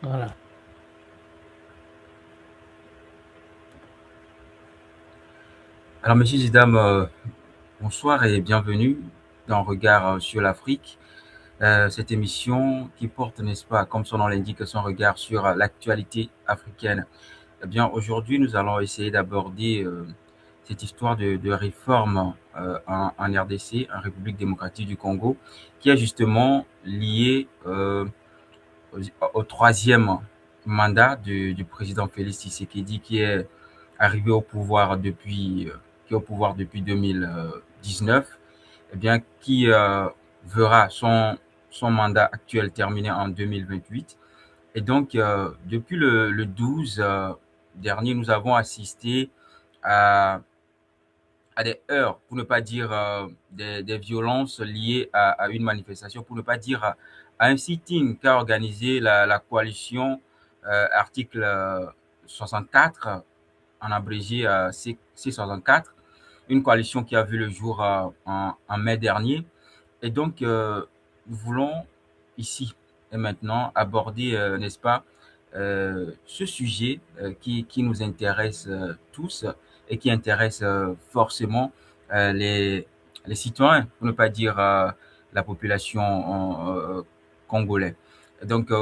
Voilà. Alors, messieurs et dames, bonsoir et bienvenue dans Regard sur l'Afrique. Cette émission qui porte, n'est-ce pas, comme son nom l'indique, son regard sur l'actualité africaine. Eh bien, aujourd'hui, nous allons essayer d'aborder cette histoire de réforme en RDC, en République démocratique du Congo, qui est justement liée au troisième mandat du président Félix Tshisekedi, qui est arrivé au pouvoir qui est au pouvoir depuis 2019, eh bien, qui verra son mandat actuel terminé en 2028. Et donc, depuis le 12 dernier, nous avons assisté à, à des heurts, pour ne pas dire des violences liées à une manifestation, pour ne pas dire à un sitting qu'a organisé la coalition article 64, en abrégé C64, une coalition qui a vu le jour en mai dernier. Et donc, nous voulons ici et maintenant aborder, n'est-ce pas, ce sujet qui nous intéresse tous et qui intéresse forcément les, les citoyens, pour ne pas dire la population congolaise. Donc,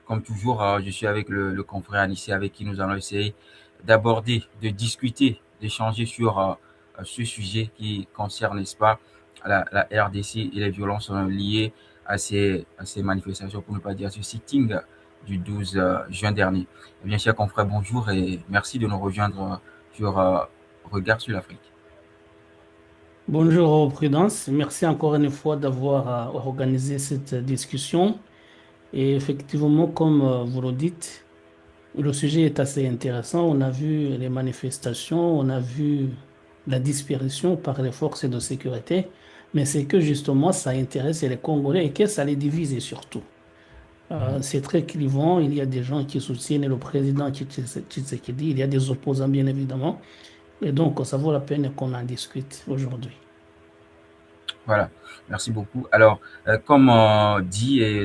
comme toujours, je suis avec le confrère Anissé avec qui nous allons essayer d'aborder, de discuter, d'échanger sur ce sujet qui concerne, n'est-ce pas, la RDC et les violences liées à ces manifestations, pour ne pas dire à ce sitting du 12 juin dernier. Eh bien, chers confrères, bonjour et merci de nous rejoindre sur Regard sur l'Afrique. Bonjour Prudence, merci encore une fois d'avoir organisé cette discussion. Et effectivement, comme vous le dites, le sujet est assez intéressant. On a vu les manifestations, on a vu la disparition par les forces de sécurité, mais c'est que justement ça intéresse les Congolais et que ça les divise surtout. C'est très clivant, il y a des gens qui soutiennent le président Tshisekedi, il y a des opposants bien évidemment, et donc ça vaut la peine qu'on en discute aujourd'hui. Voilà, merci beaucoup. Alors, comme dit, et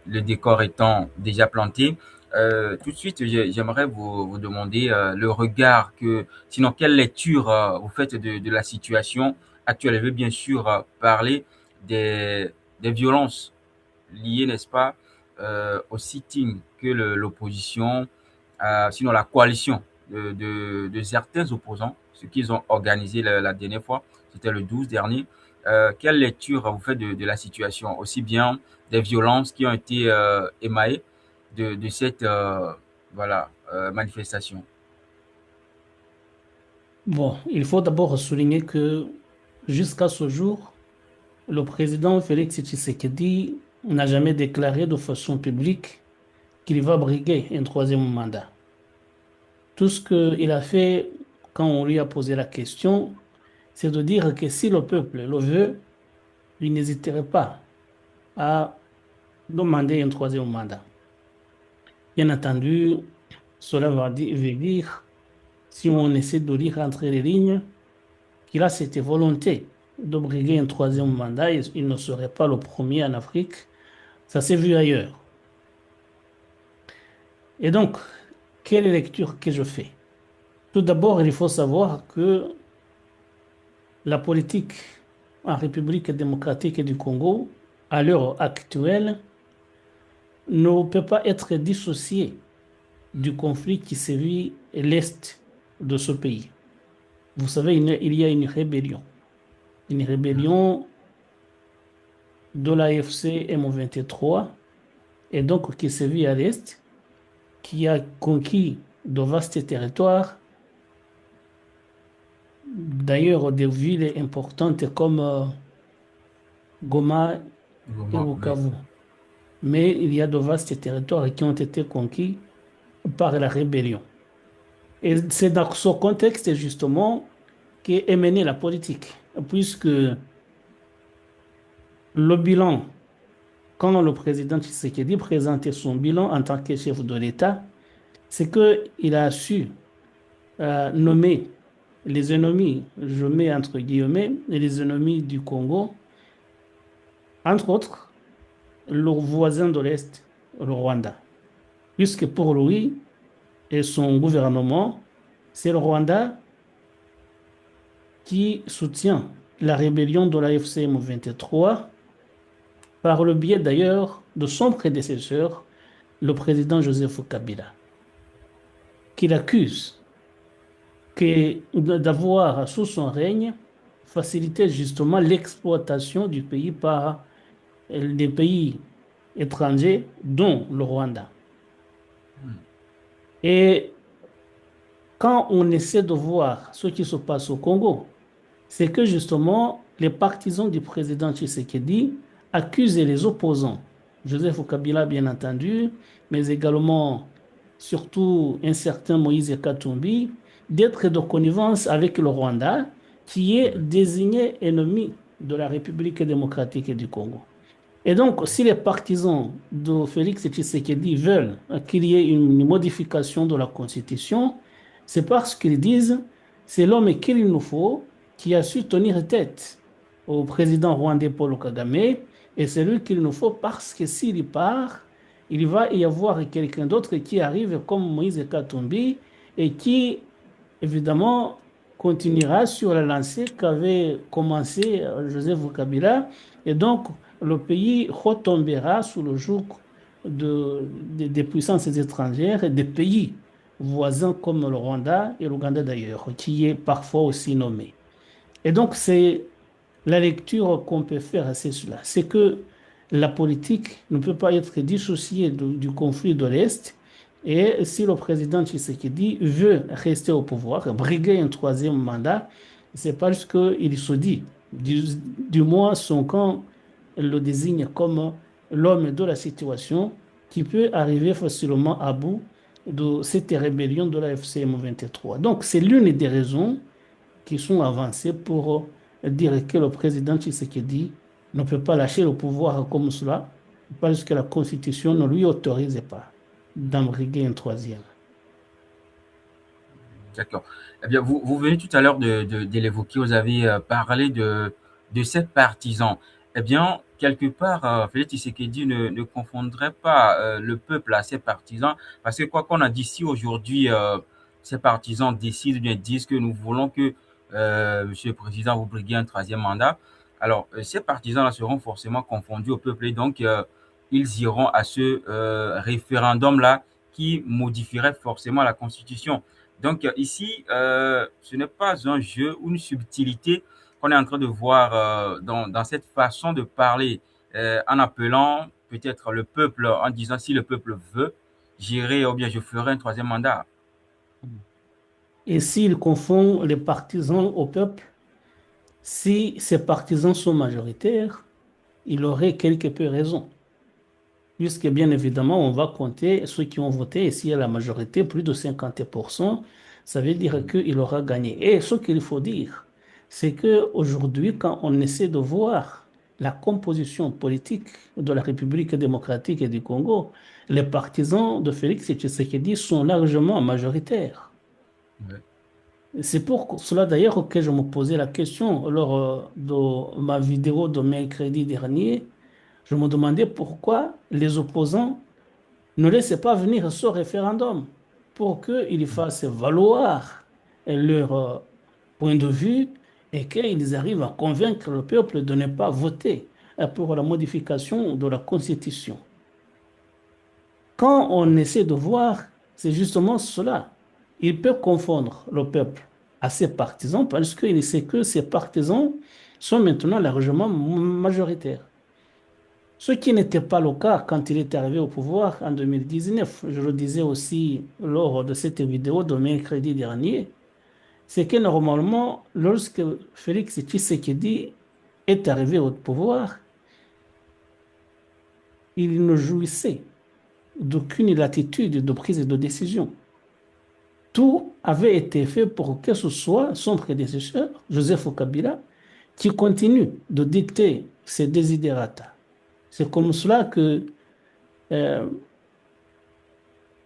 le décor étant déjà planté, tout de suite, j'aimerais vous demander le regard sinon, quelle lecture vous faites de la situation actuelle. Je veux bien sûr parler des, des violences liées, n'est-ce pas, au sitting que l'opposition, sinon la coalition de certains opposants, ce qu'ils ont organisé la dernière fois, c'était le 12 dernier. Quelle lecture vous faites de la situation, aussi bien des violences qui ont été émaillées de cette voilà, manifestation? Bon, il faut d'abord souligner que jusqu'à ce jour, le président Félix Tshisekedi n'a jamais déclaré de façon publique qu'il va briguer un troisième mandat. Tout ce qu'il a fait quand on lui a posé la question, c'est de dire que si le peuple le veut, il n'hésiterait pas à demander un troisième mandat. Bien entendu, cela veut dire, si on essaie de lire entre les lignes, qu'il a cette volonté de briguer un troisième mandat. Il ne serait pas le premier en Afrique. Ça s'est vu ailleurs. Et donc, quelle lecture que je fais? Tout d'abord, il faut savoir que la politique en République démocratique du Congo, à l'heure actuelle, ne peut pas être dissociée du conflit qui sévit à l'est de ce pays. Vous savez, il y a une rébellion de l'AFC M23, et donc qui sévit à l'est, qui a conquis de vastes territoires, d'ailleurs des villes importantes comme Goma et Oui. Bukavu. Mais il y a de vastes territoires qui ont été conquis par la rébellion. Et c'est dans ce contexte justement qu'est menée la politique, puisque le bilan, quand le président Tshisekedi présentait son bilan en tant que chef de l'État, c'est qu'il a su nommer les ennemis, je mets entre guillemets, les ennemis du Congo, entre autres, le voisin de l'Est, le Rwanda. puisque pour lui et son gouvernement, c'est le Rwanda qui soutient la rébellion de la FCM 23 par le biais d'ailleurs de son prédécesseur, le président Joseph Kabila, qu'il accuse d'avoir, sous son règne, facilité justement l'exploitation du pays par des pays étrangers, dont le Rwanda. Et quand on essaie de voir ce qui se passe au Congo, c'est que justement, les partisans du président Tshisekedi accusent les opposants, Joseph Kabila bien entendu, mais également, surtout un certain Moïse Katumbi, d'être de connivence avec le Rwanda, qui est désigné ennemi de la République démocratique du Congo. Et donc, si les partisans de Félix Tshisekedi veulent qu'il y ait une modification de la Constitution, c'est parce qu'ils disent c'est l'homme qu'il nous faut qui a su tenir tête au président rwandais Paul Kagame et c'est lui qu'il nous faut parce que s'il part, il va y avoir quelqu'un d'autre qui arrive comme Moïse Katumbi et qui, évidemment, continuera sur la lancée qu'avait commencé Joseph Kabila. Et donc, le pays retombera sous le joug des puissances étrangères et des pays voisins comme le Rwanda et l'Ouganda d'ailleurs, qui est parfois aussi nommé. Et donc, c'est la lecture qu'on peut faire, c'est cela. C'est que la politique ne peut pas être dissociée du conflit de l'Est. Et si le président Tshisekedi veut rester au pouvoir, briguer un troisième mandat, c'est parce qu'il se dit, du moins son camp le désigne comme l'homme de la situation qui peut arriver facilement à bout de cette rébellion de la FCM 23. Donc, c'est l'une des raisons qui sont avancées pour dire que le président Tshisekedi ne peut pas lâcher le pouvoir comme cela parce que la Constitution ne lui autorise pas d'embriguer un troisième. D'accord. Eh bien, vous venez tout à l'heure de l'évoquer, vous avez parlé de ces partisans. Eh bien, quelque part, Félix Tshisekedi ne confondrait pas le peuple à ses partisans, parce que quoi qu'on a dit ici aujourd'hui, ces partisans décident, ou bien disent que nous voulons que Monsieur le Président vous briguez un troisième mandat. Alors, ces partisans-là seront forcément confondus au peuple et donc ils iront à ce référendum-là qui modifierait forcément la Constitution. Donc ici, ce n'est pas un jeu ou une subtilité qu'on est en train de voir dans cette façon de parler, en appelant peut-être le peuple, en disant si le peuple veut, j'irai ou bien je ferai un troisième mandat. Et s'il confond les partisans au peuple, si ces partisans sont majoritaires, il aurait quelque peu raison. Puisque bien évidemment, on va compter ceux qui ont voté, et s'il y a la majorité, plus de 50%, ça veut dire qu'il aura gagné. Et ce qu'il faut dire, c'est qu'aujourd'hui, quand on essaie de voir la composition politique de la République démocratique du Congo, les partisans de Félix Tshisekedi sont largement majoritaires. Ouais. C'est pour cela d'ailleurs que je me posais la question lors de ma vidéo de mercredi dernier. Je me demandais pourquoi les opposants ne laissent pas venir ce référendum pour qu'ils fassent valoir leur point de vue et qu'ils arrivent à convaincre le peuple de ne pas voter pour la modification de la Constitution. Quand on essaie de voir, c'est justement cela. Il peut confondre le peuple à ses partisans parce qu'il sait que ses partisans sont maintenant largement majoritaires. Ce qui n'était pas le cas quand il est arrivé au pouvoir en 2019. Je le disais aussi lors de cette vidéo de mercredi dernier, c'est que normalement, lorsque Félix Tshisekedi est arrivé au pouvoir, il ne jouissait d'aucune latitude de prise de décision. Tout avait été fait pour que ce soit son prédécesseur, Joseph Kabila, qui continue de dicter ses desiderata. C'est comme cela que euh,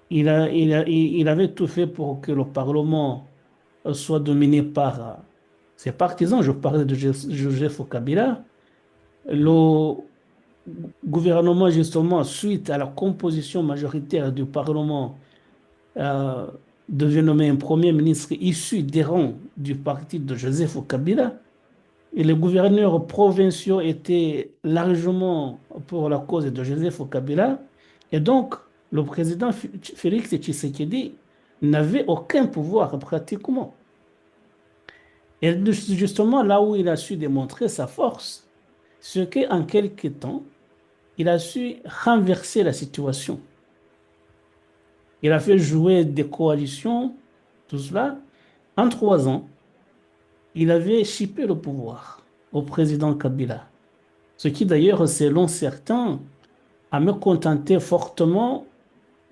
il avait tout fait pour que le Parlement soit dominé par ses partisans. Je parlais de Joseph Kabila. Le gouvernement, justement, suite à la composition majoritaire du Parlement, euh, devait nommer un premier ministre issu des rangs du parti de Joseph Kabila. Et les gouverneurs provinciaux étaient largement pour la cause de Joseph Kabila. Et donc, le président Félix Tshisekedi n'avait aucun pouvoir pratiquement. Et justement, là où il a su démontrer sa force, c'est qu'en quelque temps, il a su renverser la situation. Il a fait jouer des coalitions, tout cela. En 3 ans, il avait chippé le pouvoir au président Kabila. Ce qui d'ailleurs, selon certains, a mécontenté fortement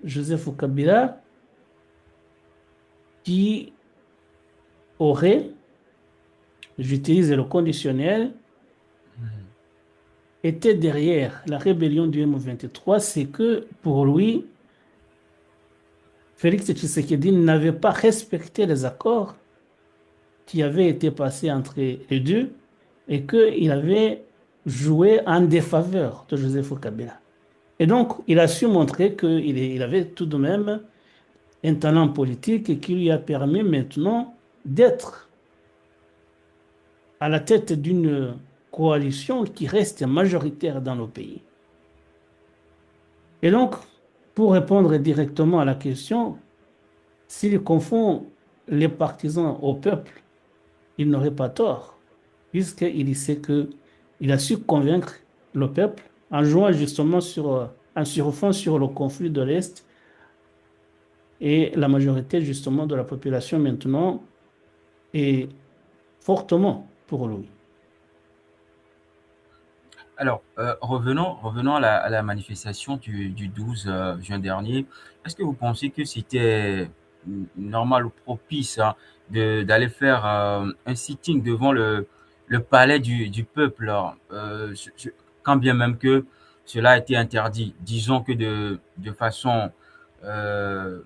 Joseph Kabila, qui aurait, j'utilise le conditionnel, été derrière la rébellion du M23. C'est que pour lui, Félix Tshisekedi n'avait pas respecté les accords qui avaient été passés entre les deux et qu'il avait joué en défaveur de Joseph Kabila. Et donc, il a su montrer qu'il avait tout de même un talent politique et qui lui a permis maintenant d'être à la tête d'une coalition qui reste majoritaire dans le pays. Et donc, pour répondre directement à la question, s'il confond les partisans au peuple, il n'aurait pas tort, puisqu'il sait que il a su convaincre le peuple en jouant justement en surfant sur le conflit de l'Est et la majorité justement de la population maintenant est fortement pour lui. Alors, revenons à la manifestation du 12 juin dernier. Est-ce que vous pensez que c'était normal ou propice, hein, d'aller faire un sitting devant le palais du peuple, hein, quand bien même que cela a été interdit? Disons que de façon euh,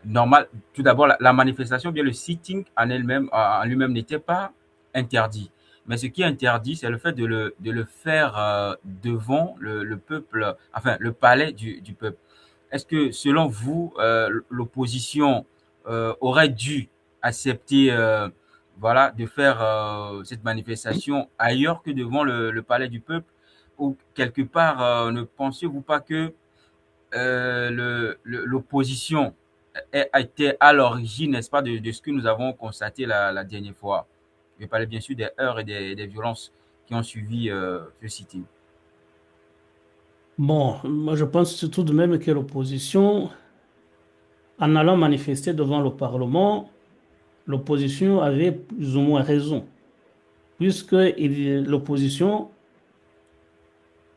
normale. Tout d'abord, la manifestation, bien le sitting en elle-même, en lui-même n'était pas interdit. Mais ce qui est interdit, c'est le fait de le faire devant le peuple, enfin le palais du peuple. Est-ce que, selon vous, l'opposition aurait dû accepter, voilà, de faire cette manifestation ailleurs que devant le palais du peuple? Ou quelque part, ne pensez-vous pas que l'opposition a été à l'origine, n'est-ce pas, de ce que nous avons constaté la dernière fois? Je parlais bien sûr des heurts et des violences qui ont suivi ce sitting. Bon, moi je pense tout de même que l'opposition, en allant manifester devant le Parlement, l'opposition avait plus ou moins raison, puisque l'opposition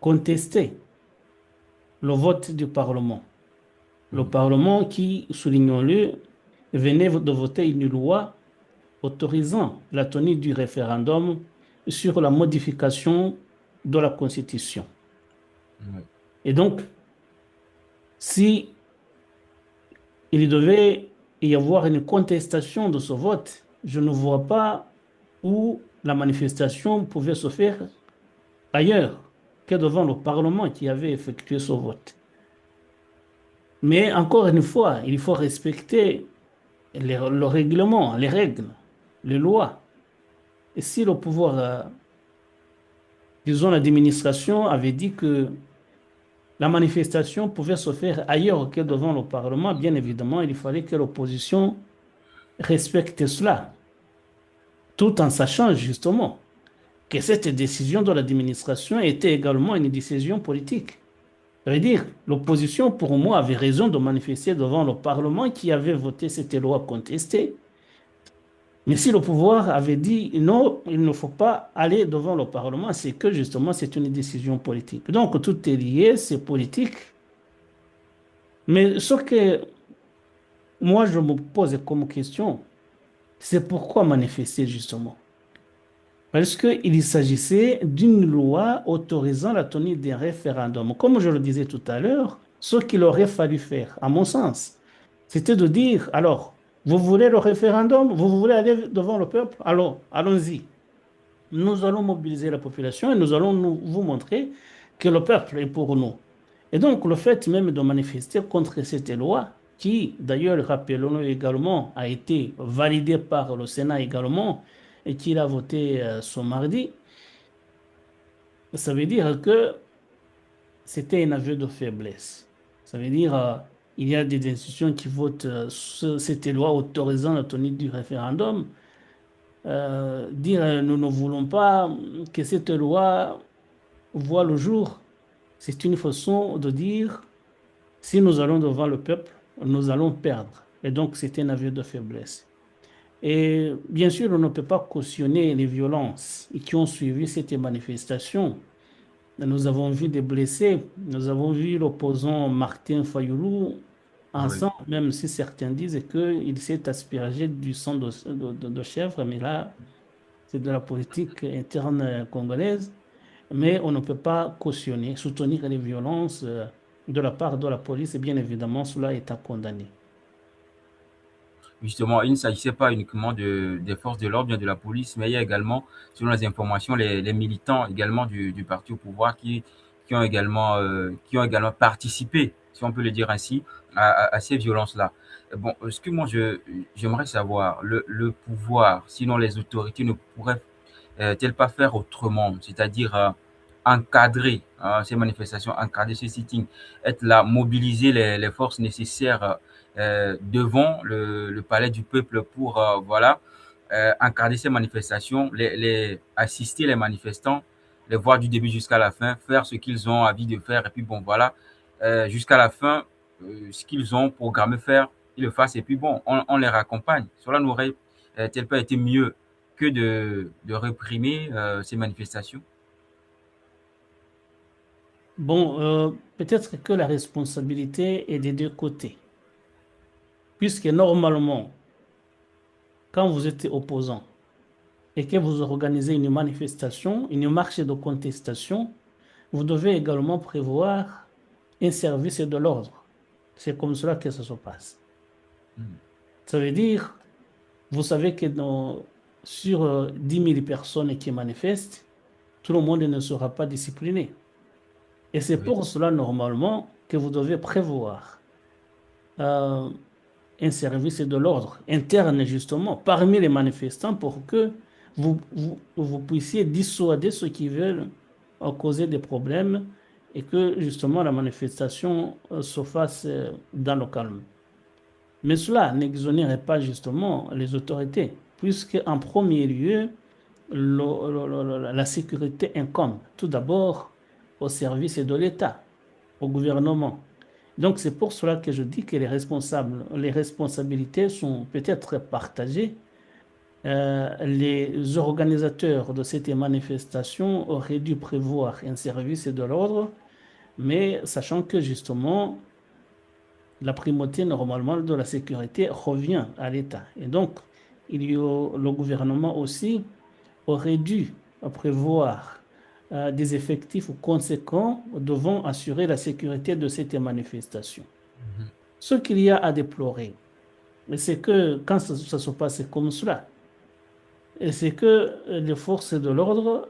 contestait le vote du Parlement. Le Mhm. Parlement qui, soulignons-le, venait de voter une loi autorisant la tenue du référendum sur la modification de la Constitution. Ouais. Et donc, si il devait y avoir une contestation de ce vote, je ne vois pas où la manifestation pouvait se faire ailleurs que devant le Parlement qui avait effectué ce vote. Mais encore une fois, il faut respecter le règlement, les règles, les lois. Et si le pouvoir, disons l'administration, avait dit que la manifestation pouvait se faire ailleurs que devant le Parlement, bien évidemment, il fallait que l'opposition respecte cela, tout en sachant justement que cette décision de l'administration était également une décision politique. Ça veut dire, l'opposition, pour moi, avait raison de manifester devant le Parlement qui avait voté cette loi contestée. Mais si le pouvoir avait dit non, il ne faut pas aller devant le Parlement, c'est que justement c'est une décision politique. Donc tout est lié, c'est politique. Mais ce que moi je me pose comme question, c'est pourquoi manifester justement? Parce qu'il s'agissait d'une loi autorisant la tenue d'un référendum. Comme je le disais tout à l'heure, ce qu'il aurait fallu faire, à mon sens, c'était de dire, alors, vous voulez le référendum, vous voulez aller devant le peuple, alors allons-y. Nous allons mobiliser la population et nous allons vous montrer que le peuple est pour nous. Et donc, le fait même de manifester contre cette loi, qui, d'ailleurs, rappelons-le également, a été validée par le Sénat également, et qu'il a voté ce mardi, ça veut dire que c'était un aveu de faiblesse. Ça veut dire il y a des institutions qui votent cette loi autorisant la tenue du référendum. Dire nous ne voulons pas que cette loi voit le jour, c'est une façon de dire si nous allons devant le peuple, nous allons perdre. Et donc, c'est un aveu de faiblesse. Et bien sûr, on ne peut pas cautionner les violences qui ont suivi cette manifestation. Nous avons vu des blessés, nous avons vu l'opposant Martin Fayoulou Ah en oui. sang, même si certains disent qu'il s'est aspergé du sang de chèvre, mais là, c'est de la politique interne congolaise. Mais on ne peut pas cautionner, soutenir les violences de la part de la police, et bien évidemment, cela est à condamner. Justement, il ne s'agissait pas uniquement des forces de l'ordre, bien de la police, mais il y a également, selon les informations, les militants également du parti au pouvoir qui ont également participé, si on peut le dire ainsi, à ces violences-là. Bon, ce que moi j'aimerais savoir, le pouvoir, sinon les autorités ne pourraient-elles pas faire autrement, c'est-à-dire encadrer ces manifestations, encadrer ces sittings, être là, mobiliser les forces nécessaires devant le palais du peuple pour voilà encadrer ces manifestations, assister les manifestants, les voir du début jusqu'à la fin, faire ce qu'ils ont envie de faire et puis bon voilà jusqu'à la fin ce qu'ils ont programmé faire, ils le fassent et puis bon on les raccompagne. Cela n'aurait-il pas été mieux que de réprimer ces manifestations? Bon, peut-être que la responsabilité est des deux côtés, puisque normalement, quand vous êtes opposant et que vous organisez une manifestation, une marche de contestation, vous devez également prévoir un service de l'ordre. C'est comme cela que ça se passe. Mm. Ça veut dire, vous savez que sur 10 000 personnes qui manifestent, tout le monde ne sera pas discipliné. Et c'est Oui, pour cela, normalement, que vous devez prévoir euh, un service de l'ordre interne, justement, parmi les manifestants pour que vous puissiez dissuader ceux qui veulent causer des problèmes et que, justement, la manifestation se fasse dans le calme. Mais cela n'exonérait pas, justement, les autorités, puisque, en premier lieu, la sécurité incombe tout d'abord au service de l'État, au gouvernement. Donc c'est pour cela que je dis que les responsabilités sont peut-être partagées. Les organisateurs de cette manifestation auraient dû prévoir un service de l'ordre, mais sachant que justement la primauté normalement de la sécurité revient à l'État. Et donc le gouvernement aussi aurait dû prévoir des effectifs conséquents devant assurer la sécurité de cette manifestation. Ce qu'il y a à déplorer, c'est que quand ça se passe comme cela, et c'est que les forces de l'ordre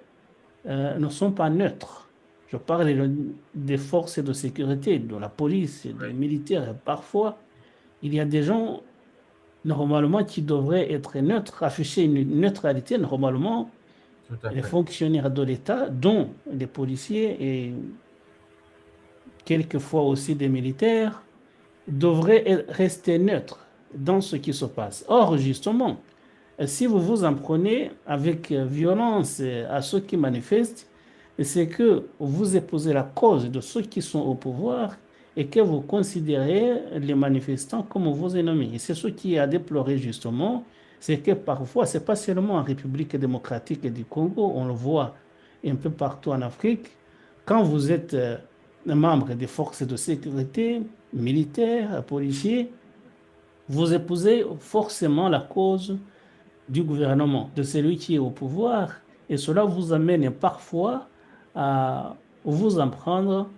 ne sont pas neutres. Je parle des forces de sécurité, de la police, des oui, militaires. Parfois, il y a des gens normalement qui devraient être neutres, afficher une neutralité. Normalement, tout à les fait. fonctionnaires de l'État, dont les policiers et quelquefois aussi des militaires, devraient rester neutres dans ce qui se passe. Or, justement, si vous vous en prenez avec violence à ceux qui manifestent, c'est que vous épousez la cause de ceux qui sont au pouvoir et que vous considérez les manifestants comme vos ennemis. Et c'est ce qui est à déplorer justement, c'est que parfois, c'est pas seulement en République démocratique du Congo, on le voit un peu partout en Afrique, quand vous êtes membre des forces de sécurité, militaires, policiers, vous épousez forcément la cause du gouvernement, de celui qui est au pouvoir, et cela vous amène parfois à vous en prendre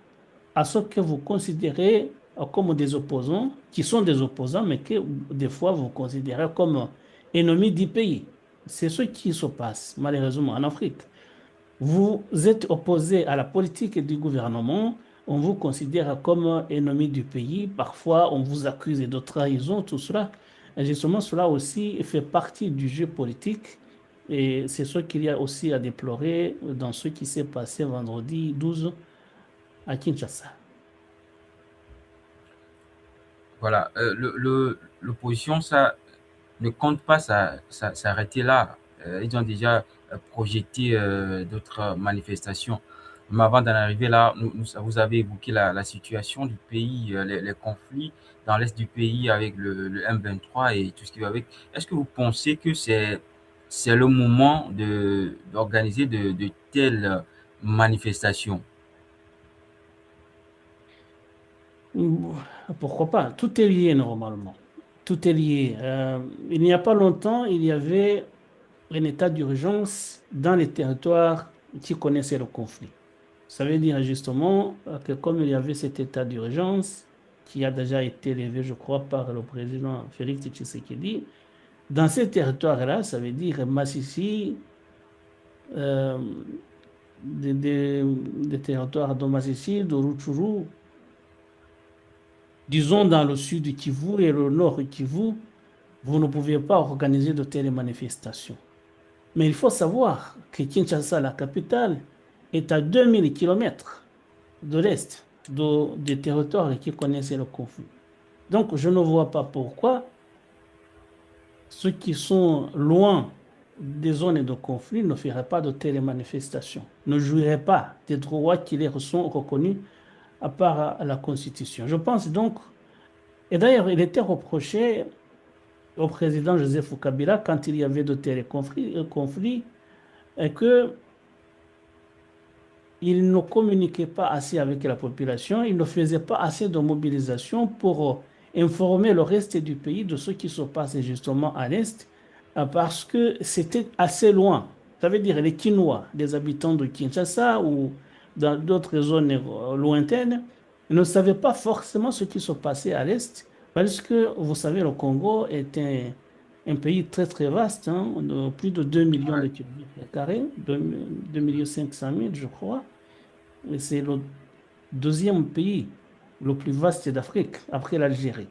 à ce que vous considérez comme des opposants, qui sont des opposants, mais que des fois vous considérez comme ennemis du pays. C'est ce qui se passe malheureusement en Afrique. Vous êtes opposé à la politique du gouvernement, on vous considère comme ennemi du pays, parfois on vous accuse de trahison, tout cela. Et justement, cela aussi fait partie du jeu politique et c'est ce qu'il y a aussi à déplorer dans ce qui s'est passé vendredi 12 à Kinshasa. Voilà, l'opposition, ça ne compte pas s'arrêter là. Ils ont déjà projeté d'autres manifestations. Mais avant d'en arriver là, vous avez évoqué la situation du pays, les conflits dans l'est du pays avec le M23 et tout ce qui va avec. Est-ce que vous pensez que c'est le moment d'organiser de telles manifestations? Ouh, pourquoi pas? Tout est lié normalement. Tout est lié. Il n'y a pas longtemps, il y avait un état d'urgence dans les territoires qui connaissaient le conflit. Ça veut dire justement que comme il y avait cet état d'urgence qui a déjà été levé, je crois, par le président Félix Tshisekedi, dans ces territoires-là, ça veut dire Massissi, euh, des territoires de Massissi, de Rutshuru, disons dans le sud du Kivu et le nord du Kivu, vous ne pouvez pas organiser de telles manifestations. Mais il faut savoir que Kinshasa, la capitale, est à 2000 kilomètres de l'est des territoires qui connaissaient le conflit. Donc, je ne vois pas pourquoi ceux qui sont loin des zones de conflit ne feraient pas de telles manifestations, ne jouiraient pas des droits qui leur sont reconnus à part la Constitution. Je pense donc, et d'ailleurs, il était reproché au président Joseph Kabila quand il y avait de tels conflits et que il ne communiquait pas assez avec la population, il ne faisait pas assez de mobilisation pour informer le reste du pays de ce qui se passe justement à l'Est, parce que c'était assez loin. Ça veut dire les Quinois, les habitants de Kinshasa ou dans d'autres zones lointaines, ne savaient pas forcément ce qui se passait à l'Est, parce que vous savez, le Congo est un pays très très vaste, hein, de plus de 2 millions de kilomètres carrés, 2 500 000, je crois. Et c'est le deuxième pays le plus vaste d'Afrique, après l'Algérie.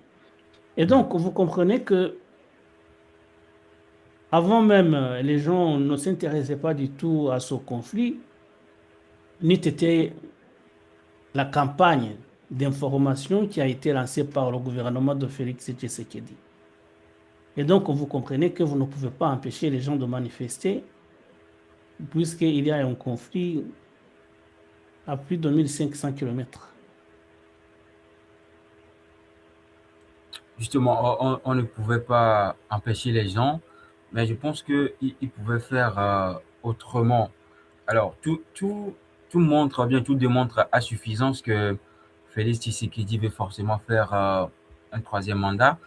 Et donc, vous comprenez que avant même, les gens ne s'intéressaient pas du tout à ce conflit, ni était la campagne d'information qui a été lancée par le gouvernement de Félix Tshisekedi. Et donc, vous comprenez que vous ne pouvez pas empêcher les gens de manifester, puisqu'il y a un conflit à plus de 1500 kilomètres. Justement, on ne pouvait pas empêcher les gens, mais je pense qu'ils pouvaient faire autrement. Alors, tout montre bien, tout démontre à suffisance que Félix Tshisekedi veut forcément faire un troisième mandat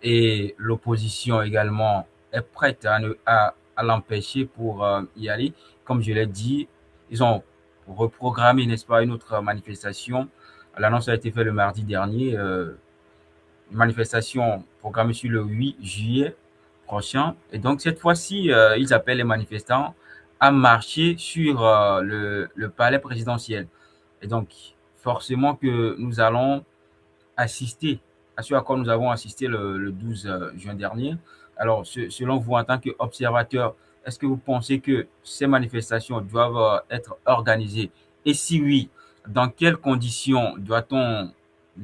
et l'opposition également est prête à l'empêcher pour y aller. Comme je l'ai dit, ils ont reprogrammé, n'est-ce pas, une autre manifestation. L'annonce a été faite le mardi dernier. Une manifestation programmée sur le 8 juillet prochain. Et donc, cette fois-ci, ils appellent les manifestants à marcher sur le palais présidentiel. Et donc, forcément que nous allons assister à ce à quoi nous avons assisté le 12 juin dernier. Alors, selon vous, en tant qu'observateur, est-ce que vous pensez que ces manifestations doivent être organisées? Et si oui, dans quelles conditions doit-on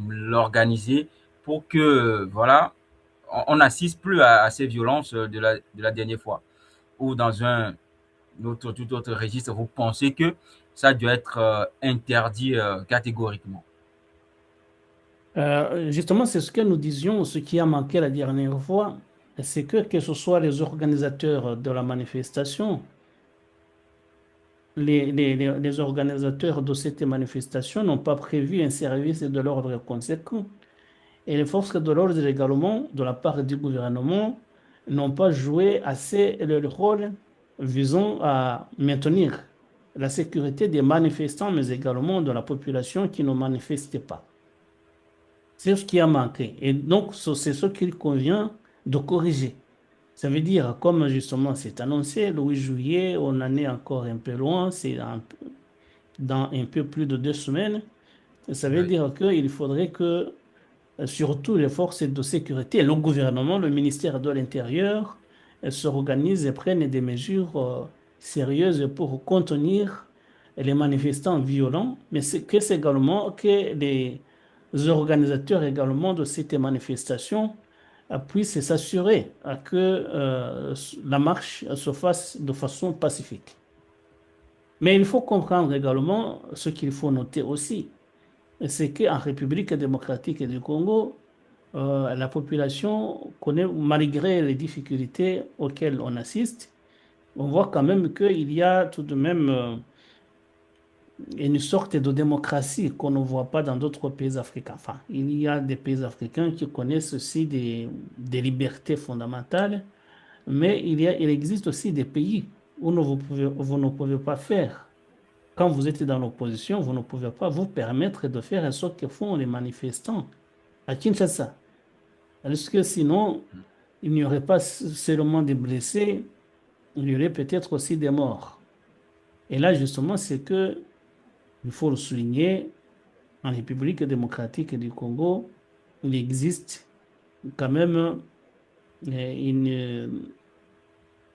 l'organiser pour que, voilà, on n'assiste plus à ces violences de la dernière fois? Ou dans un tout autre registre, vous pensez que ça doit être interdit catégoriquement? Justement, c'est ce que nous disions, ce qui a manqué la dernière fois, c'est que ce soit les organisateurs de la manifestation, les organisateurs de cette manifestation n'ont pas prévu un service de l'ordre conséquent. Et les forces de l'ordre également, de la part du gouvernement, n'ont pas joué assez leur rôle visant à maintenir la sécurité des manifestants, mais également de la population qui ne manifestait pas. C'est ce qui a manqué. Et donc, c'est ce qu'il convient de corriger. Ça veut dire, comme justement c'est annoncé, le 8 juillet, on en est encore un peu loin, dans un peu plus de 2 semaines. Ça veut Oui. dire qu'il faudrait que surtout les forces de sécurité, le gouvernement, le ministère de l'Intérieur, s'organisent et prennent des mesures sérieuses pour contenir les manifestants violents, mais c'est également que les organisateurs également de cette manifestation puissent s'assurer que la marche se fasse de façon pacifique. Mais il faut comprendre également ce qu'il faut noter aussi, c'est qu'en République démocratique du Congo, la population connaît, malgré les difficultés auxquelles on assiste, on voit quand même qu'il y a tout de même une sorte de démocratie qu'on ne voit pas dans d'autres pays africains. Enfin, il y a des pays africains qui connaissent aussi des libertés fondamentales, mais il existe aussi des pays où vous ne pouvez pas faire. Quand vous êtes dans l'opposition, vous ne pouvez pas vous permettre de faire ce que font les manifestants à Kinshasa. Parce que sinon, il n'y aurait pas seulement des blessés, il y aurait peut-être aussi des morts. Et là, justement, c'est que, il faut le souligner, en République démocratique du Congo, il existe quand même un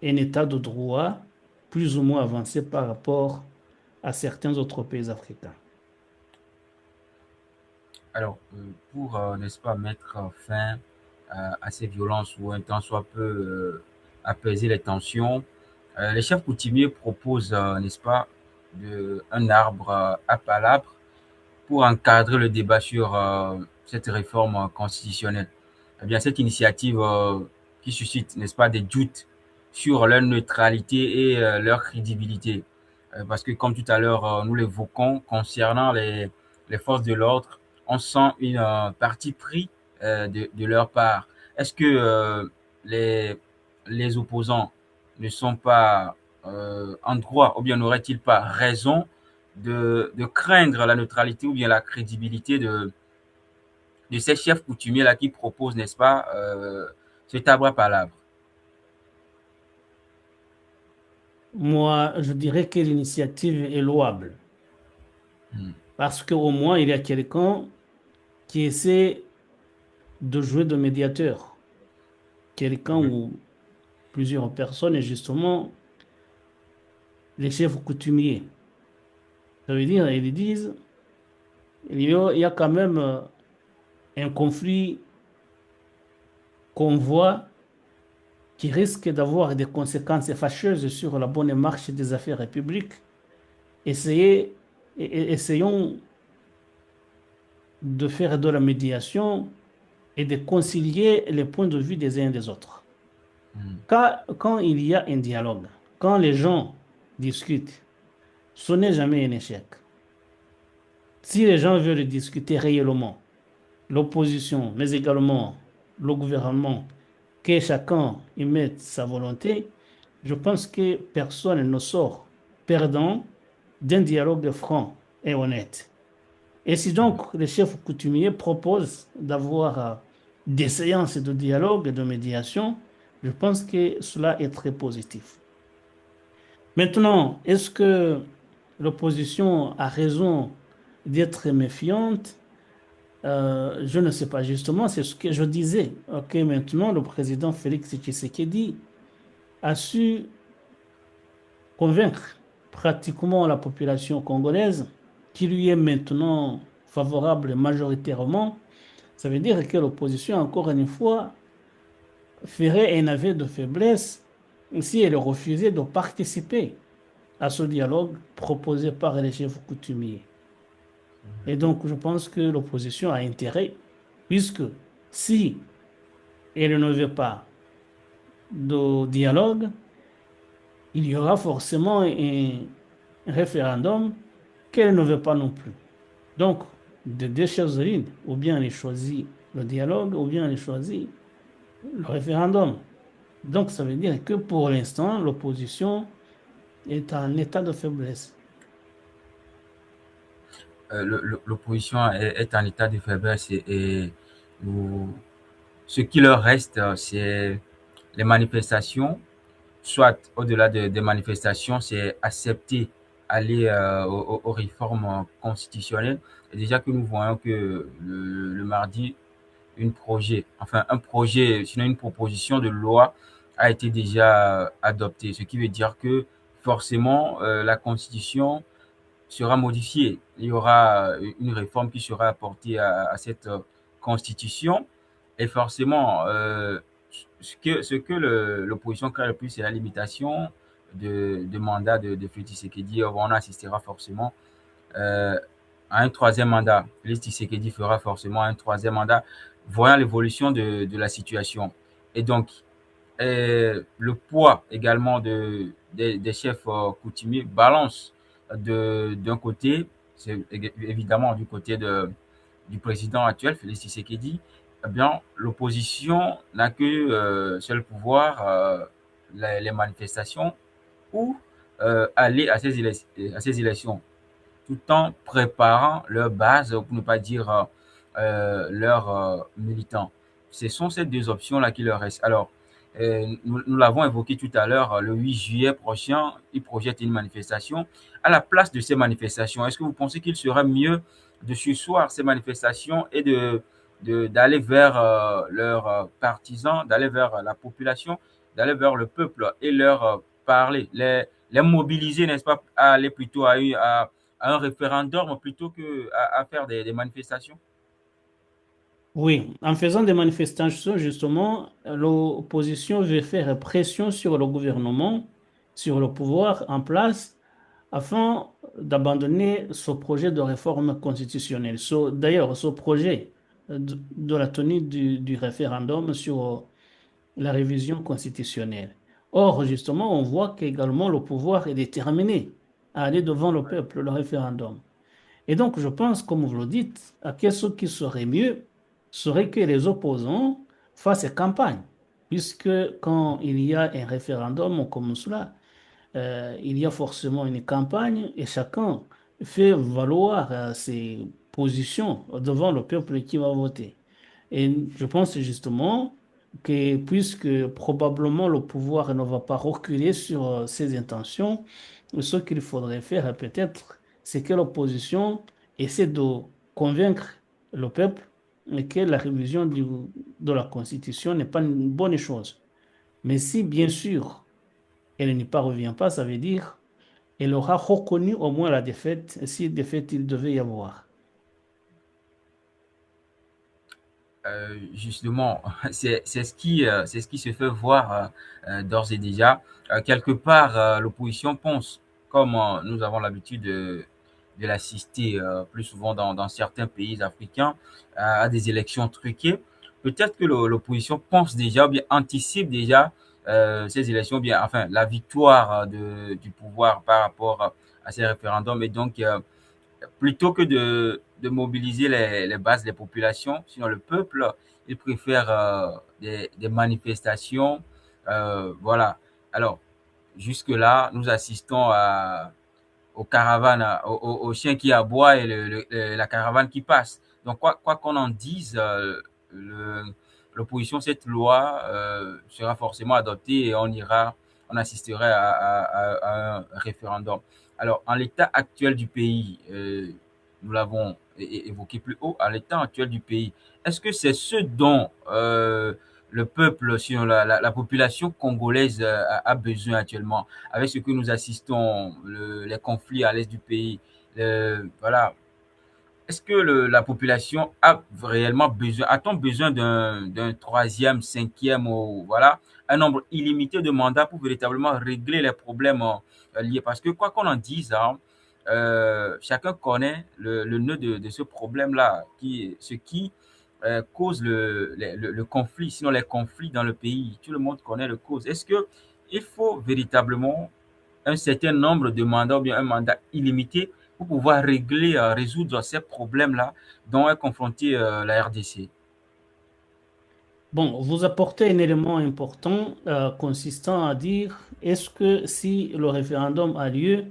état de droit plus ou moins avancé par rapport à certains autres pays africains. Alors, pour, n'est-ce pas, mettre fin à ces violences ou un temps soit peu apaiser les tensions, les chefs coutumiers proposent, n'est-ce pas, un arbre à palabres pour encadrer le débat sur cette réforme constitutionnelle. Eh bien, cette initiative qui suscite, n'est-ce pas, des doutes sur leur neutralité et leur crédibilité. Parce que, comme tout à l'heure, nous l'évoquons, concernant les forces de l'ordre, on sent une partie pris de leur part. Est-ce que les, les opposants ne sont pas en droit, ou bien n'auraient-ils pas raison de craindre la neutralité ou bien la crédibilité de ces chefs coutumiers-là qui proposent, n'est-ce pas, cet arbre à palabre? Moi, je dirais que l'initiative est louable Hmm. parce qu'au moins, il y a quelqu'un qui essaie de jouer de médiateur, quelqu'un Oui. ou plusieurs personnes, et justement, les chefs coutumiers. Ça veut dire, ils disent, il y a quand même un conflit qu'on voit qui risque d'avoir des conséquences fâcheuses sur la bonne marche des affaires publiques. Essayons de faire de la médiation et de concilier les points de vue des uns et des autres. Hmm. Quand il y a un dialogue, quand les gens discutent, ce n'est jamais un échec. Si les gens veulent discuter réellement, l'opposition, mais également le gouvernement, que chacun y mette sa volonté, je pense que personne ne sort perdant d'un dialogue franc et honnête. Et si donc les chefs coutumiers proposent d'avoir des séances de dialogue et de médiation, je pense que cela est très positif. Maintenant, est-ce que l'opposition a raison d'être méfiante? Je ne sais pas. Justement, c'est ce que je disais. Ok, maintenant, le président Félix Tshisekedi a su convaincre pratiquement la population congolaise qui lui est maintenant favorable majoritairement. Ça veut dire que l'opposition, encore une fois, ferait un aveu de faiblesse si elle refusait de participer à ce dialogue proposé par les chefs coutumiers. Et donc, je pense que l'opposition a intérêt, puisque si elle ne veut pas de dialogue, il y aura forcément un référendum qu'elle ne veut pas non plus. Donc, de deux choses l'une, ou bien elle choisit le dialogue, ou bien elle choisit le référendum. Donc, ça veut dire que pour l'instant, l'opposition est en état de faiblesse. L'opposition est en état de faiblesse et ce qui leur reste, c'est les manifestations, soit au-delà des manifestations, c'est accepter aller aux réformes constitutionnelles. Et déjà que nous voyons que le mardi, un projet, sinon une proposition de loi a été déjà adoptée, ce qui veut dire que forcément la constitution sera modifiée. Il y aura une réforme qui sera apportée à cette constitution et forcément ce que l'opposition craint le plus, c'est la limitation de mandat de Félix Tshisekedi. On assistera forcément euh, à un troisième mandat. Félix Tshisekedi fera forcément un troisième mandat, voyant l'évolution de la situation. Et donc, le poids également des chefs coutumiers balance d'un côté, c'est évidemment du côté du président actuel, Félix Tshisekedi, eh bien, l'opposition n'a que seul pouvoir les manifestations ou aller à ces élections tout en préparant leur base, pour ne pas dire leurs militants. Ce sont ces deux options-là qui leur restent. Alors, nous l'avons évoqué tout à l'heure, le 8 juillet prochain, ils projettent une manifestation. À la place de ces manifestations, est-ce que vous pensez qu'il serait mieux de surseoir ces manifestations et d'aller vers leurs partisans, d'aller vers la population, d'aller vers le peuple et leur parler, les mobiliser, n'est-ce pas, à aller plutôt à un référendum plutôt que à faire des manifestations? Oui, en faisant des manifestations, justement, l'opposition veut faire pression sur le gouvernement, sur le pouvoir en place, afin d'abandonner ce projet de réforme constitutionnelle. D'ailleurs, ce projet de la tenue du référendum sur la révision constitutionnelle. Or, justement, on voit qu'également le pouvoir est déterminé à aller devant le peuple, le référendum. Et donc, je pense, comme vous le dites, que ce qui serait mieux serait que les opposants fassent campagne, puisque quand il y a un référendum comme cela, il y a forcément une campagne et chacun fait valoir ses positions devant le peuple qui va voter. Et je pense justement que puisque probablement le pouvoir ne va pas reculer sur ses intentions, ce qu'il faudrait faire peut-être, c'est que l'opposition essaie de convaincre le peuple que la révision de la Constitution n'est pas une bonne chose. Mais si, bien sûr, elle n'y parvient pas, ça veut dire qu'elle aura reconnu au moins la défaite, si défaite il devait y avoir. Justement, c'est ce qui se fait voir d'ores et déjà. Quelque part, l'opposition pense, comme nous avons l'habitude de l'assister plus souvent dans certains pays africains, à des élections truquées. Peut-être que l'opposition pense déjà, ou bien anticipe déjà ces élections, ou bien enfin la victoire du pouvoir par rapport à ces référendums, et donc plutôt que de mobiliser les bases des populations, sinon le peuple, il préfère des manifestations. Voilà. Alors, jusque-là, nous assistons aux caravanes, aux chiens qui aboient et la caravane qui passe. Donc, quoi qu'on en dise, l'opposition, cette loi sera forcément adoptée et on assisterait à un référendum. Alors, en l'état actuel du pays, nous l'avons évoqué plus haut, à l'état actuel du pays, est-ce que c'est ce dont le peuple, sinon la population congolaise a besoin actuellement, avec ce que nous assistons, les conflits à l'est du pays, voilà. Est-ce que la population a réellement besoin, a-t-on besoin d'un troisième, cinquième, ou voilà, un nombre illimité de mandats pour véritablement régler les problèmes liés? Parce que quoi qu'on en dise, hein, chacun connaît le nœud de ce problème-là, ce qui cause le conflit, sinon les conflits dans le pays. Tout le monde connaît le cause. Est-ce que il faut véritablement un certain nombre de mandats ou bien un mandat illimité pour pouvoir régler, résoudre ces problèmes-là dont est confrontée la RDC? Bon, vous apportez un élément important consistant à dire, est-ce que si le référendum a lieu,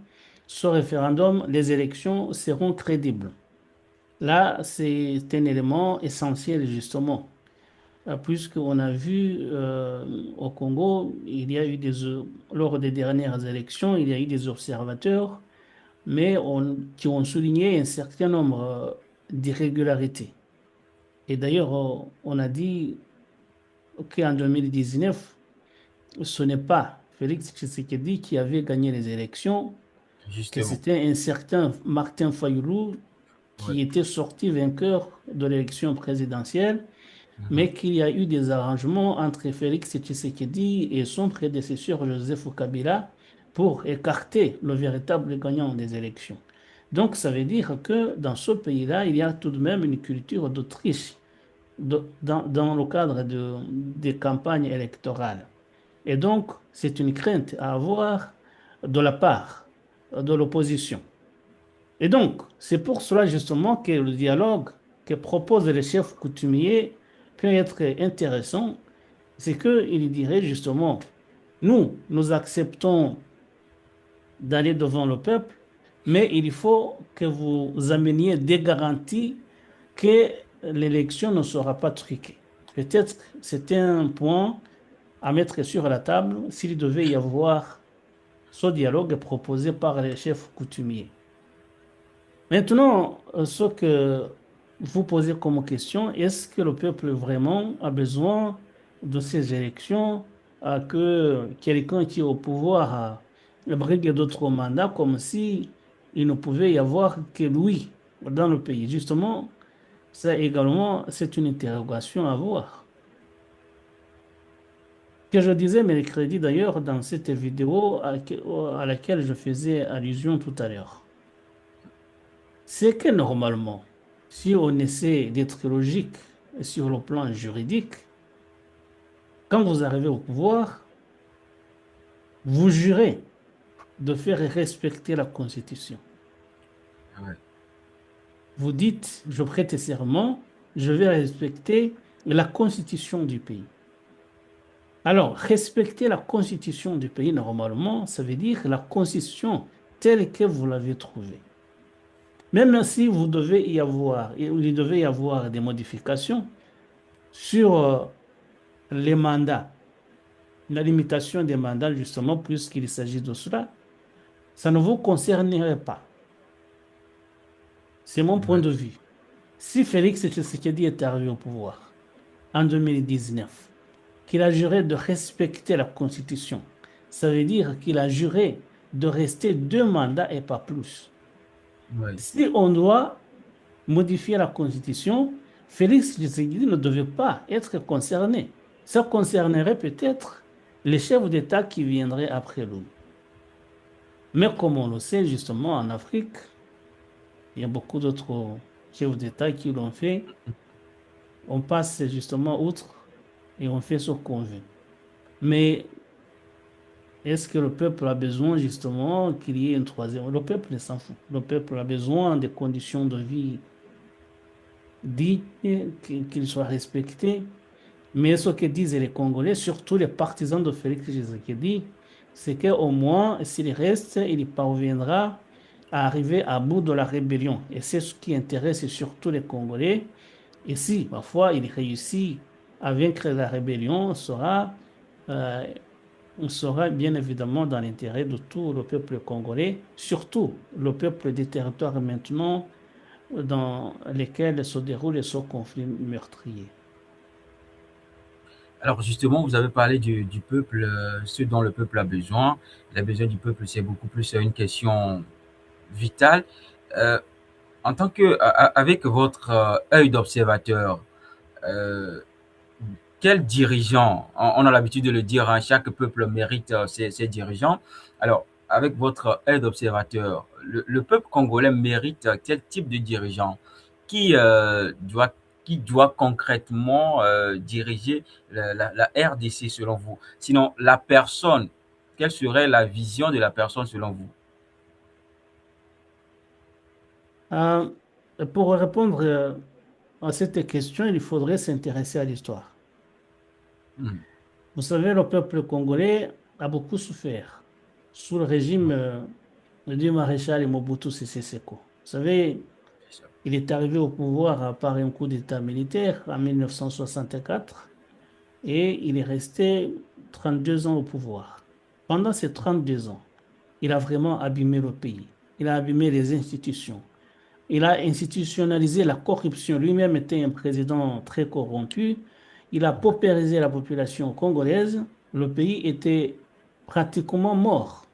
ce référendum, les élections seront crédibles? Là, c'est un élément essentiel justement. puisqu'on a vu au Congo, lors des dernières élections, il y a eu des observateurs, mais qui ont souligné un certain nombre d'irrégularités. Et d'ailleurs, on a dit qu'en 2019, ce n'est pas Félix Tshisekedi qui avait gagné les élections, que Justement. c'était un certain Martin Fayoulou Oui. qui était sorti vainqueur de l'élection présidentielle, Mhm. mais qu'il y a eu des arrangements entre Félix Tshisekedi et son prédécesseur Joseph Kabila pour écarter le véritable gagnant des élections. Donc, ça veut dire que dans ce pays-là, il y a tout de même une culture d'Autriche dans le cadre des campagnes électorales. Et donc, c'est une crainte à avoir de la part de l'opposition. Et donc, c'est pour cela justement que le dialogue que proposent les chefs coutumiers peut être intéressant. C'est qu'ils diraient justement, nous acceptons d'aller devant le peuple, mais il faut que vous ameniez des garanties que l'élection ne sera pas truquée. Peut-être que c'est un point à mettre sur la table s'il devait y avoir ce dialogue proposé par les chefs coutumiers. Maintenant, ce que vous posez comme question, est-ce que le peuple vraiment a besoin de ces élections, que quelqu'un qui est au pouvoir brigue d'autres mandats comme si il ne pouvait y avoir que lui dans le pays? Justement, ça également, c'est une interrogation à voir. Que je disais mercredi d'ailleurs dans cette vidéo à laquelle je faisais allusion tout à l'heure. C'est que normalement, si on essaie d'être logique sur le plan juridique, quand vous arrivez au pouvoir, vous jurez de faire respecter la Constitution. Ouais. Vous dites, je prête serment, je vais respecter la Constitution du pays. Alors, respecter la Constitution du pays, normalement, ça veut dire la Constitution telle que vous l'avez trouvée. Même si il devait y avoir des modifications sur les mandats, la limitation des mandats, justement, puisqu'il s'agit de cela, ça ne vous concernerait pas. C'est mon point Ouais. de vue. Si Félix Tshisekedi est arrivé au pouvoir en 2019, qu'il a juré de respecter la Constitution, ça veut dire qu'il a juré de rester 2 mandats et pas plus. Ouais. Si on doit modifier la Constitution, Félix Tshisekedi ne devait pas être concerné. Ça concernerait peut-être les chefs d'État qui viendraient après lui. Mais comme on le sait, justement, en Afrique, il y a beaucoup d'autres chefs d'État qui l'ont fait. On passe justement outre et on fait ce qu'on veut. Mais est-ce que le peuple a besoin justement qu'il y ait une troisième? Le peuple s'en fout. Le peuple a besoin des conditions de vie dignes, qu'ils soient respectés. Mais ce que disent les Congolais, surtout les partisans de Félix Tshisekedi, c'est qu'au moins, s'il reste, il parviendra à arriver à bout de la rébellion. Et c'est ce qui intéresse surtout les Congolais. Et si, parfois, il réussit à vaincre la rébellion, euh, on sera bien évidemment dans l'intérêt de tout le peuple congolais, surtout le peuple des territoires maintenant dans lesquels se déroule ce conflit meurtrier. Alors justement, vous avez parlé du peuple, ce dont le peuple a besoin. La besoin du peuple, c'est beaucoup plus une question vitale. Euh, En tant que, avec votre œil d'observateur, euh, quel dirigeant, on a l'habitude de le dire, hein, chaque peuple mérite ses dirigeants. Alors, avec votre œil d'observateur, le peuple congolais mérite quel type de dirigeant qui qui doit concrètement diriger la RDC selon vous? Sinon, la personne, quelle serait la vision de la personne selon vous? Euh, pour répondre à cette question, il faudrait s'intéresser à l'histoire. Hmm. Vous savez, le peuple congolais a beaucoup souffert sous le régime du maréchal Mobutu Sese Seko. Vous savez, C'est ça. il est arrivé au pouvoir par un coup d'État militaire en 1964. et il est resté 32 ans au pouvoir. Pendant ces 32 ans, il a vraiment abîmé le pays. Il a abîmé les institutions. Il a institutionnalisé la corruption. Lui-même était un président très corrompu. Il a paupérisé la population congolaise. Le pays était pratiquement mort.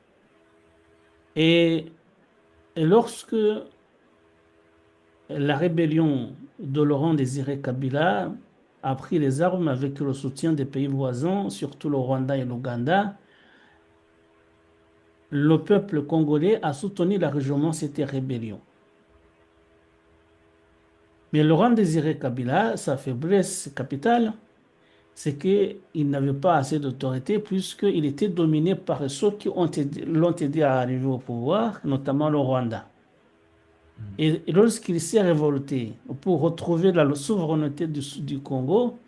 Et, et lorsque la rébellion de Laurent Désiré Kabila a pris les armes avec le soutien des pays voisins, surtout le Rwanda et l'Ouganda, le peuple congolais a soutenu largement cette rébellion. Mais Laurent Désiré Kabila, sa faiblesse capitale, c'est qu'il n'avait pas assez d'autorité puisqu'il était dominé par ceux qui l'ont aidé à arriver au pouvoir, notamment le Rwanda. Et lorsqu'il s'est révolté pour retrouver la souveraineté du Congo,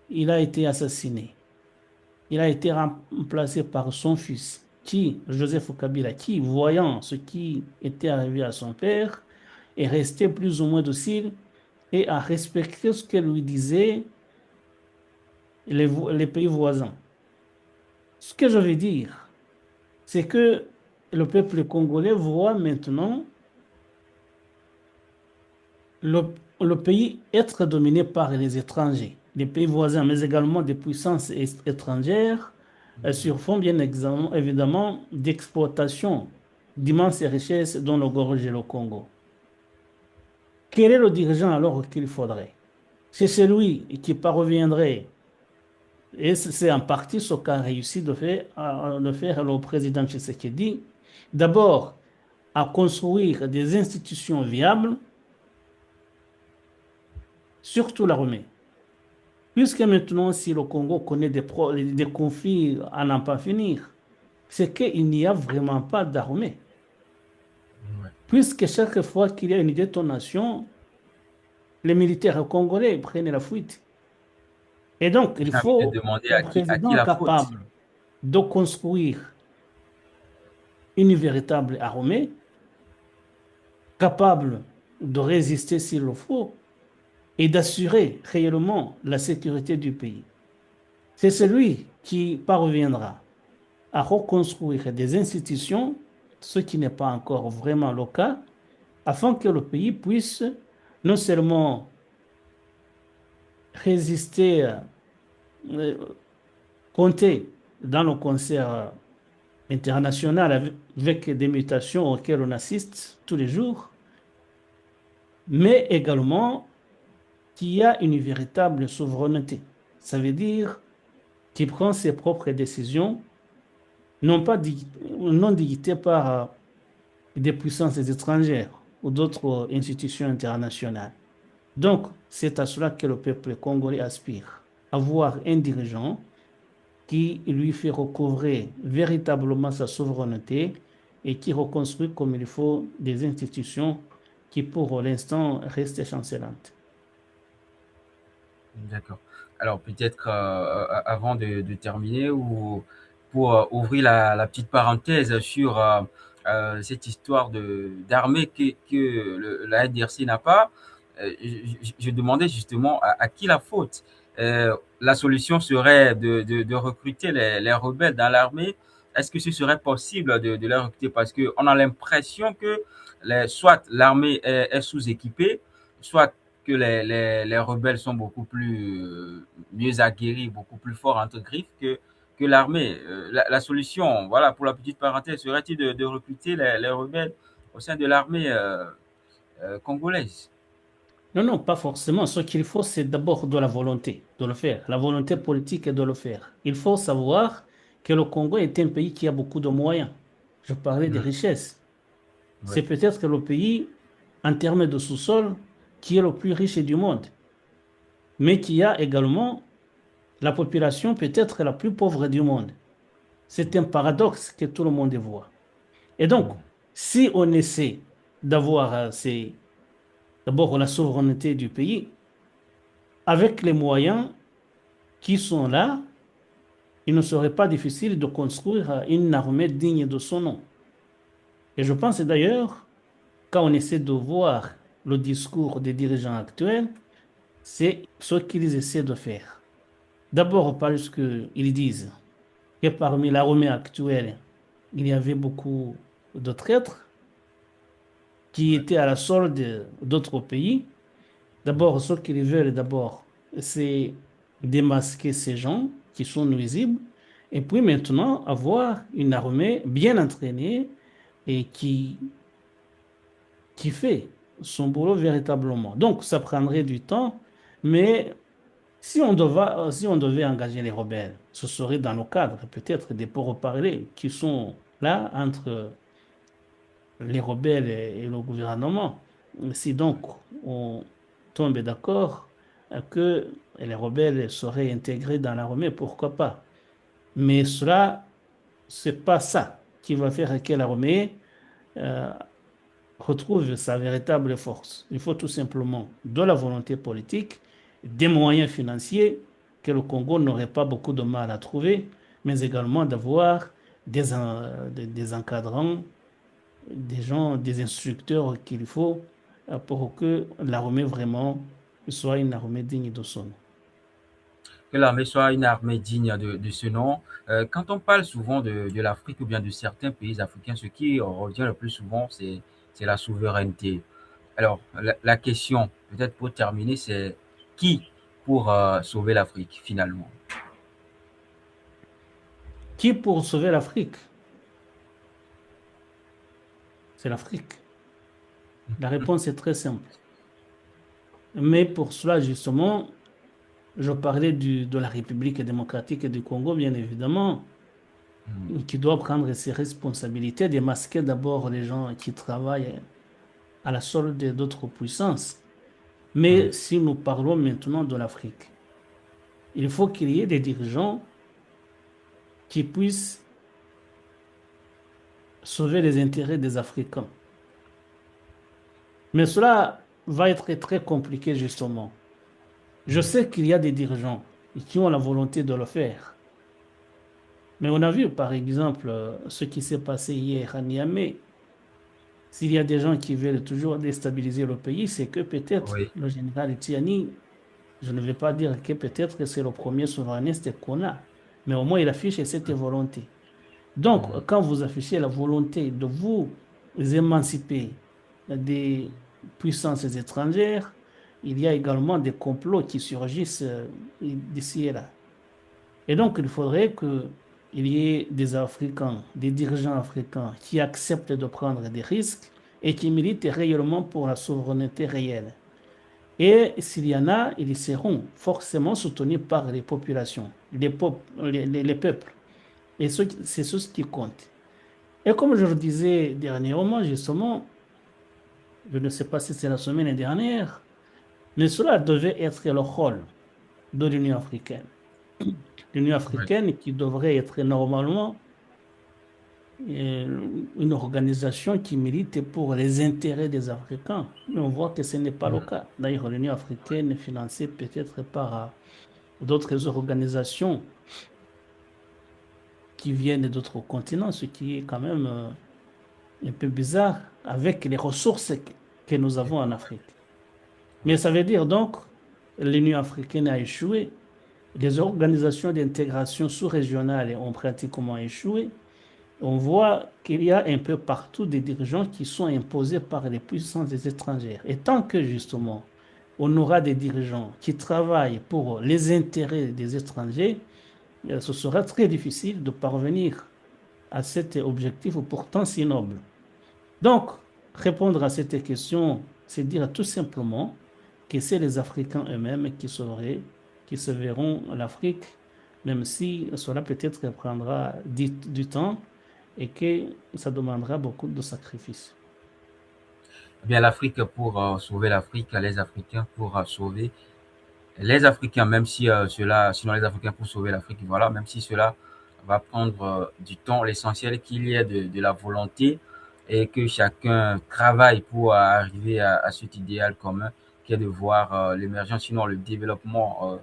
il a été assassiné. Il a été remplacé par son fils, Joseph Kabila, qui, voyant ce qui était arrivé à son père, est resté plus ou moins docile et a respecté ce que lui disaient les pays voisins. Ce que je veux dire, c'est que le peuple congolais voit maintenant le, le pays être dominé par les étrangers, les pays voisins, mais également des puissances étrangères, sur fond bien évidemment d'exploitation d'immenses richesses dont le gorge est le Congo. Quel est le dirigeant alors qu'il faudrait? C'est celui qui parviendrait, et c'est en partie ce qu'a réussi de faire le président Tshisekedi, d'abord à construire des institutions viables, surtout l'armée. Puisque maintenant, si le Congo connaît des conflits à n'en pas finir, c'est qu'il n'y a vraiment pas d'armée. Ouais. Puisque chaque fois qu'il y a une détonation, les militaires congolais prennent la fuite. Et donc, il J'ai envie de faut demander un à qui président la faute. capable de construire une véritable armée, capable de résister s'il le faut, et d'assurer réellement la sécurité du pays. C'est celui qui parviendra à reconstruire des institutions, ce qui n'est pas encore vraiment le cas, afin que le pays puisse non seulement résister, euh, compter dans le concert international avec des mutations auxquelles on assiste tous les jours, mais également qu'il y a une véritable souveraineté. Ça veut dire qu'il prend ses propres décisions, non dictées par des puissances étrangères ou d'autres institutions internationales. Donc, c'est à cela que le peuple congolais aspire, avoir un dirigeant qui lui fait recouvrer véritablement sa souveraineté et qui reconstruit comme il faut des institutions qui, pour l'instant, restent chancelantes. D'accord. Alors peut-être avant de terminer ou pour ouvrir la petite parenthèse sur cette histoire de d'armée que la NDRC n'a pas, je demandais justement à qui la faute. La solution serait de recruter les rebelles dans l'armée. Est-ce que ce serait possible de les recruter parce que on a l'impression que soit l'armée est sous-équipée, soit que les rebelles sont beaucoup plus mieux aguerris, beaucoup plus forts entre griffes que l'armée. La solution, voilà, pour la petite parenthèse, serait-il de recruter les rebelles au sein de l'armée congolaise? Non, non, pas forcément. Ce qu'il faut, c'est d'abord de la volonté de le faire, la volonté politique est de le faire. Il faut savoir que le Congo est un pays qui a beaucoup de moyens. Je parlais des Mm, richesses. ouais. C'est peut-être le pays, en termes de sous-sol, qui est le plus riche du monde, mais qui a également la population peut-être la plus pauvre du monde. C'est un paradoxe que tout le monde voit. Et donc, si on essaie d'avoir d'abord la souveraineté du pays, avec les moyens qui sont là, il ne serait pas difficile de construire une armée digne de son nom. Et je pense d'ailleurs, quand on essaie de voir le discours des dirigeants actuels, c'est ce qu'ils essaient de faire. D'abord parce qu'ils disent que parmi l'armée actuelle, il y avait beaucoup de traîtres qui étaient à la solde d'autres pays. D'abord, ce qu'ils veulent d'abord, c'est démasquer ces gens qui sont nuisibles et puis maintenant avoir une armée bien entraînée et qui fait son boulot véritablement. Donc, ça prendrait du temps, mais si on devait engager les rebelles, ce serait dans le cadre peut-être des pourparlers qui sont là entre les rebelles et le gouvernement. Si donc on tombe d'accord que les rebelles seraient intégrés dans l'armée, pourquoi pas? Mais cela, c'est pas ça qui va faire que l'armée euh, retrouve sa véritable force. Il faut tout simplement de la volonté politique, des moyens financiers que le Congo n'aurait pas beaucoup de mal à trouver, mais également d'avoir des encadrants, des gens, des instructeurs qu'il faut pour que l'armée vraiment soit une armée digne de son nom. Que l'armée soit une armée digne de ce nom. Quand on parle souvent de l'Afrique ou bien de certains pays africains, ce qui revient le plus souvent, c'est la souveraineté. Alors, la question, peut-être pour terminer, c'est qui pour sauver l'Afrique finalement? Qui pour sauver l'Afrique? C'est l'Afrique. La réponse est très simple. Mais pour cela, justement, je parlais de la République démocratique du Congo, bien évidemment, Hmm. qui doit prendre ses responsabilités, démasquer d'abord les gens qui travaillent à la solde d'autres puissances. Hmm. Mais si nous parlons maintenant de l'Afrique, il faut qu'il y ait des dirigeants qui puissent sauver les intérêts des Africains. Mais cela va être très compliqué, justement. Je sais qu'il y a des dirigeants qui ont la volonté de le faire. Mais on a vu, par exemple, ce qui s'est passé hier à Niamey. S'il y a des gens qui veulent toujours déstabiliser le pays, c'est que peut-être Oui. le général Tiani, je ne vais pas dire que peut-être que c'est le premier souverainiste qu'on a, mais au moins il affiche cette volonté. Hmm. Donc, quand vous affichez la volonté de vous émanciper des puissances étrangères, il y a également des complots qui surgissent d'ici et là. Et donc, il faudrait qu'il y ait des Africains, des dirigeants africains qui acceptent de prendre des risques et qui militent réellement pour la souveraineté réelle. Et s'il y en a, ils seront forcément soutenus par les populations, les peuples. Et c'est ce qui compte. Et comme je le disais dernièrement, justement, je ne sais pas si c'est la semaine dernière, mais cela devait être le rôle de l'Union africaine. L'Union Oui. africaine qui devrait être normalement une organisation qui milite pour les intérêts des Africains. Mais on voit que ce n'est pas le Hmm. cas. D'ailleurs, l'Union africaine est financée peut-être par d'autres organisations qui viennent d'autres continents, ce qui est quand même un peu bizarre avec les ressources que nous avons en Afrique. Mais Oui. ça veut dire donc l'Union africaine a échoué. Les organisations d'intégration sous-régionales ont pratiquement échoué. On voit qu'il y a un peu partout des dirigeants qui sont imposés par les puissances des étrangères. Et tant que justement on aura des dirigeants qui travaillent pour les intérêts des étrangers, ce sera très difficile de parvenir à cet objectif pourtant si noble. Donc, répondre à cette question, c'est dire tout simplement que c'est les Africains eux-mêmes qui se verront l'Afrique, même si cela peut-être prendra du temps et que ça demandera beaucoup de sacrifices. Eh bien, l'Afrique pour sauver l'Afrique, les Africains pour sauver les Africains, même si sinon les Africains pour sauver l'Afrique, voilà, même si cela va prendre du temps, l'essentiel est qu'il y ait de la volonté et que chacun travaille pour arriver à cet idéal commun qui est de voir l'émergence, sinon le développement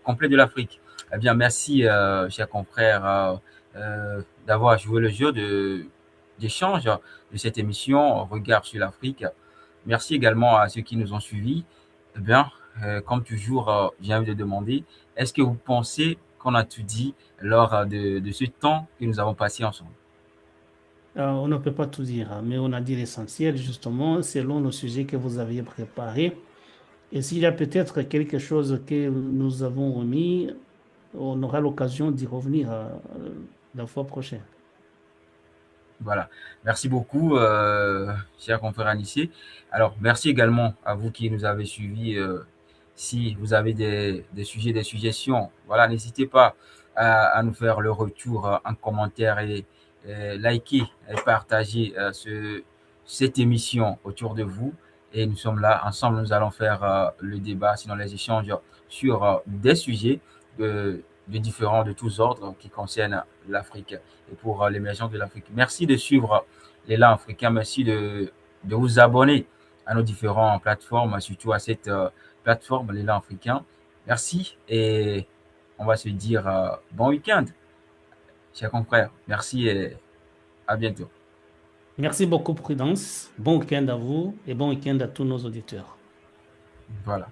complet de l'Afrique. Eh bien, merci, chers confrères, d'avoir joué le jeu d'échange de cette émission Regard sur l'Afrique. Merci également à ceux qui nous ont suivis. Eh bien, comme toujours, j'ai envie de demander, est-ce que vous pensez qu'on a tout dit lors de ce temps que nous avons passé ensemble? On ne peut pas tout dire, hein, mais on a dit l'essentiel, justement, selon le sujet que vous aviez préparé. Et s'il y a peut-être quelque chose que nous avons omis, on aura l'occasion d'y revenir la fois prochaine. Voilà. Merci beaucoup, cher confrère Anissé. Alors, merci également à vous qui nous avez suivis. Si vous avez des sujets, des suggestions, voilà, n'hésitez pas à nous faire le retour en commentaire et liker et partager cette émission autour de vous. Et nous sommes là, ensemble, nous allons faire le débat, sinon les échanges sur des sujets de différents, de tous ordres qui concernent l'Afrique et pour l'émergence de l'Afrique. Merci de suivre l'élan africain. Merci de vous abonner à nos différentes plateformes, surtout à cette plateforme, l'élan africain. Merci et on va se dire bon week-end, chers confrères. Merci et à bientôt. Merci beaucoup, Prudence. Bon week-end à vous et bon week-end à tous nos auditeurs. Voilà.